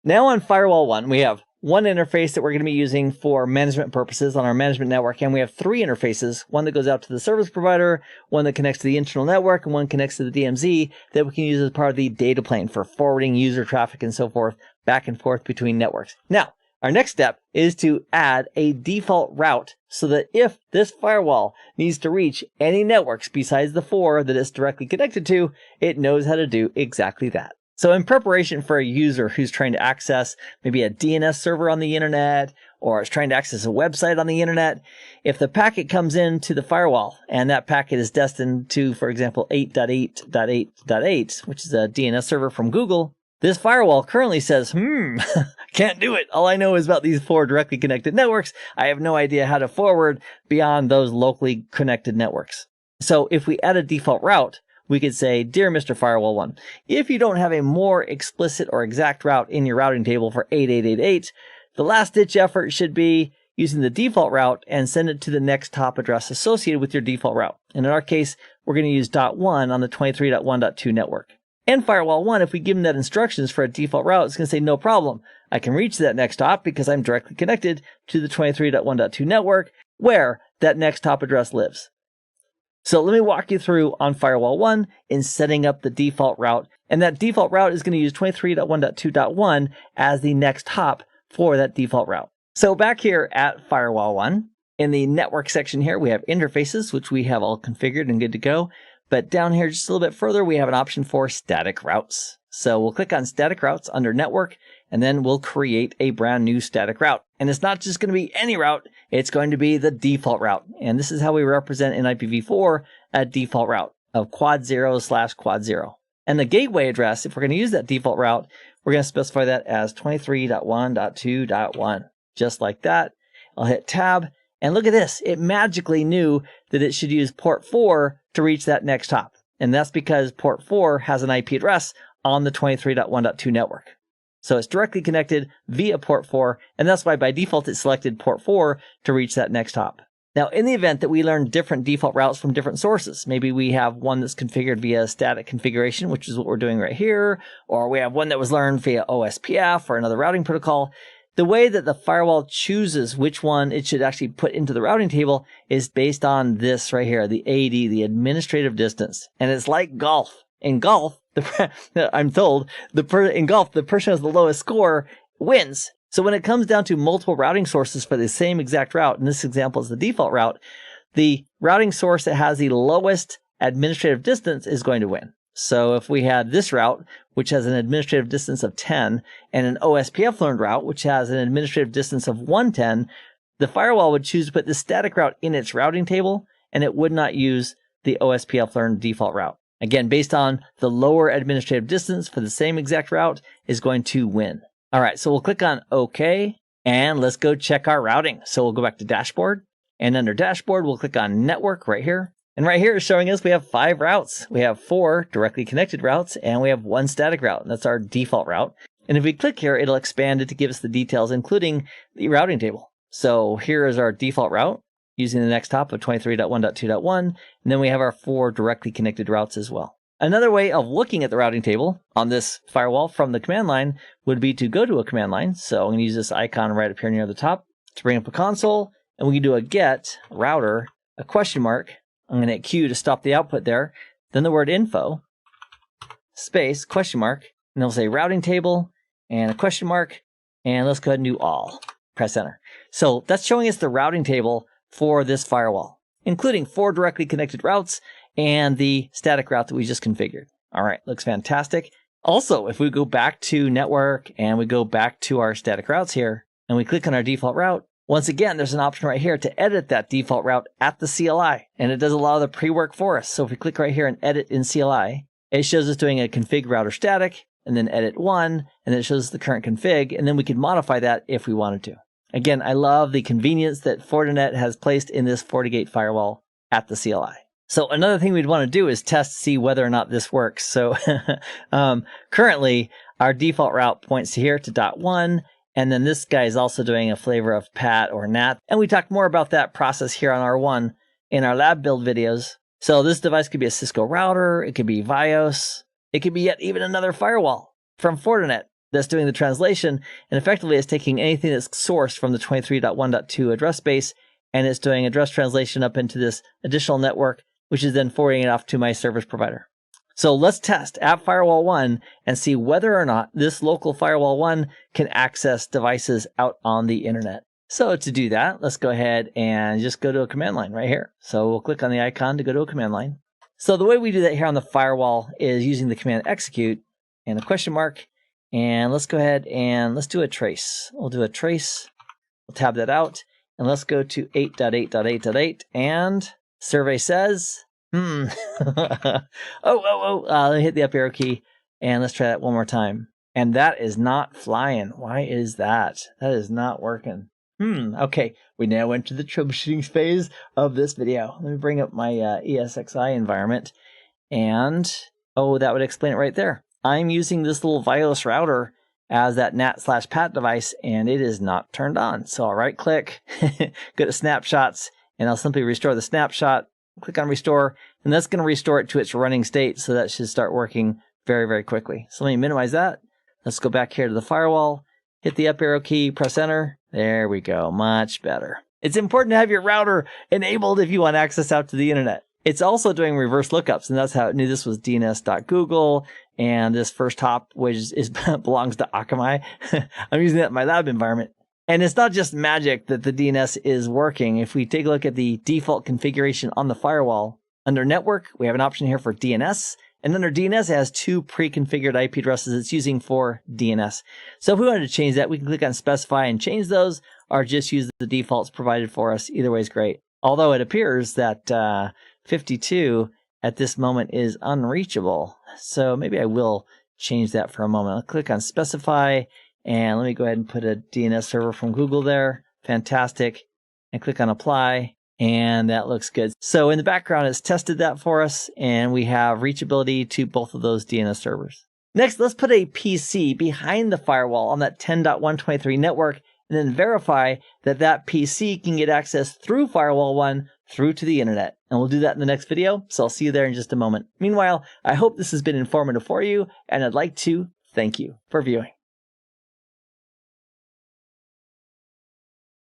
Now on Firewall 1, we have one interface that we're going to be using for management purposes on our management network, and we have three interfaces, one that goes out to the service provider, one that connects to the internal network, and one connects to the DMZ that we can use as part of the data plane for forwarding user traffic and so forth back and forth between networks. Now, our next step is to add a default route so that if this firewall needs to reach any networks besides the four that it's directly connected to, it knows how to do exactly that. So in preparation for a user who's trying to access maybe a DNS server on the internet, or is trying to access a website on the internet, if the packet comes into the firewall and that packet is destined to, for example, 8.8.8.8, which is a DNS server from Google, this firewall currently says, can't do it. All I know is about these four directly connected networks. I have no idea how to forward beyond those locally connected networks. So if we add a default route, we could say, Dear Mr. Firewall 1, if you don't have a more explicit or exact route in your routing table for 8888, the last ditch effort should be using the default route and send it to the next top address associated with your default route. And in our case, we're going to use .1 on the 23.1.2 network. And Firewall 1, if we give them that instructions for a default route, it's going to say, no problem. I can reach that next hop because I'm directly connected to the 23.1.2 network where that next hop address lives. So let me walk you through on Firewall 1 in setting up the default route. And that default route is going to use 23.1.2.1 as the next hop for that default route. So back here at Firewall 1, in the network section here, we have interfaces, which we have all configured and good to go. But down here just a little bit further, we have an option for static routes. So we'll click on static routes under network, and then we'll create a brand new static route. And it's not just going to be any route, it's going to be the default route. And this is how we represent in IPv4 a default route of quad 0/quad 0. And the gateway address, if we're going to use that default route, we're going to specify that as 23.1.2.1, just like that. I'll hit tab, and look at this. It magically knew that it should use port 4 to reach that next hop. And that's because port 4 has an IP address on the 23.1.2 network. So it's directly connected via port 4, and that's why by default it selected port 4 to reach that next hop. Now, in the event that we learn different default routes from different sources, maybe we have one that's configured via static configuration, which is what we're doing right here, or we have one that was learned via OSPF or another routing protocol, the way that the firewall chooses which one it should actually put into the routing table is based on this right here, the AD, the administrative distance. And it's like golf. In golf, I'm told, in golf, the person who has the lowest score wins. So when it comes down to multiple routing sources for the same exact route, and this example is the default route, the routing source that has the lowest administrative distance is going to win. So if we had this route, which has an administrative distance of 10, and an OSPF learned route, which has an administrative distance of 110, the firewall would choose to put the static route in its routing table, and it would not use the OSPF learned default route. Again, based on the lower administrative distance for the same exact route is going to win. All right, so we'll click on OK, and let's go check our routing. So we'll go back to Dashboard, and under Dashboard, we'll click on Network right here. And right here is showing us we have 5 routes. We have 4 directly connected routes, and we have 1 static route. And that's our default route. And if we click here, it'll expand it to give us the details, including the routing table. So here is our default route using the next hop of 23.1.2.1. And then we have our 4 directly connected routes as well. Another way of looking at the routing table on this firewall from the command line would be to go to a command line. So I'm going to use this icon right up here near the top to bring up a console. And we can do a get router, a question mark. I'm going to hit Q to stop the output there. Then the word info, space, question mark, and it'll say routing table and a question mark. And let's go ahead and do all. Press enter. So that's showing us the routing table for this firewall, including 4 directly connected routes and the static route that we just configured. All right, looks fantastic. Also, if we go back to network and we go back to our static routes here and we click on our default route, once again, there's an option right here to edit that default route at the CLI, and it does a lot of the pre-work for us. So if we click right here and edit in CLI, it shows us doing a config router static, and then edit 1, and then it shows us the current config, and then we can modify that if we wanted to. Again, I love the convenience that Fortinet has placed in this FortiGate firewall at the CLI. So another thing we'd want to do is test to see whether or not this works. So currently, our default route points to here to .1, and then this guy is also doing a flavor of PAT or NAT. And we talked more about that process here on R1 in our lab build videos. So this device could be a Cisco router, it could be Vios, it could be yet even another firewall from Fortinet. that's doing the translation, and effectively it's taking anything that's sourced from the 23.1.2 address space, and it's doing address translation up into this additional network, which is then forwarding it off to my service provider. So let's test App Firewall 1 and see whether or not this local Firewall 1 can access devices out on the internet. So to do that, let's go ahead and just go to a command line right here. So we'll click on the icon to go to a command line. So the way we do that here on the firewall is using the command execute and a question mark. And let's go ahead and let's do a trace. We'll do a trace. We'll tab that out. And let's go to 8.8.8.8. And survey says, let me hit the up arrow key. And let's try that one more time. And that is not flying. Why is that? That is not working. Okay, we now enter the troubleshooting phase of this video. Let me bring up my ESXi environment. And, that would explain it right there. I'm using this little wireless router as that NAT/PAT device, and it is not turned on. So I'll right click, go to snapshots, and I'll simply restore the snapshot, click on restore, and that's going to restore it to its running state. So that should start working very, very quickly. So let me minimize that. Let's go back here to the firewall, hit the up arrow key, press enter. There we go, much better. It's important to have your router enabled if you want access out to the internet. It's also doing reverse lookups, and that's how it knew this was DNS.Google, and this first hop, which belongs to Akamai. I'm using that in my lab environment. And it's not just magic that the DNS is working. If we take a look at the default configuration on the firewall, under network, we have an option here for DNS. And under DNS, it has two pre-configured IP addresses it's using for DNS. So if we wanted to change that, we can click on specify and change those, or just use the defaults provided for us. Either way is great. Although it appears that 52 at this moment is unreachable. So maybe I will change that for a moment. I'll click on specify, and let me go ahead and put a DNS server from Google there. Fantastic. And click on apply. And that looks good. So in the background, it's tested that for us, and we have reachability to both of those DNS servers. Next, let's put a PC behind the firewall on that 10.123 network, and then verify that that PC can get access through Firewall 1 through to the internet. And we'll do that in the next video, so I'll see you there in just a moment. Meanwhile, I hope this has been informative for you, and I'd like to thank you for viewing.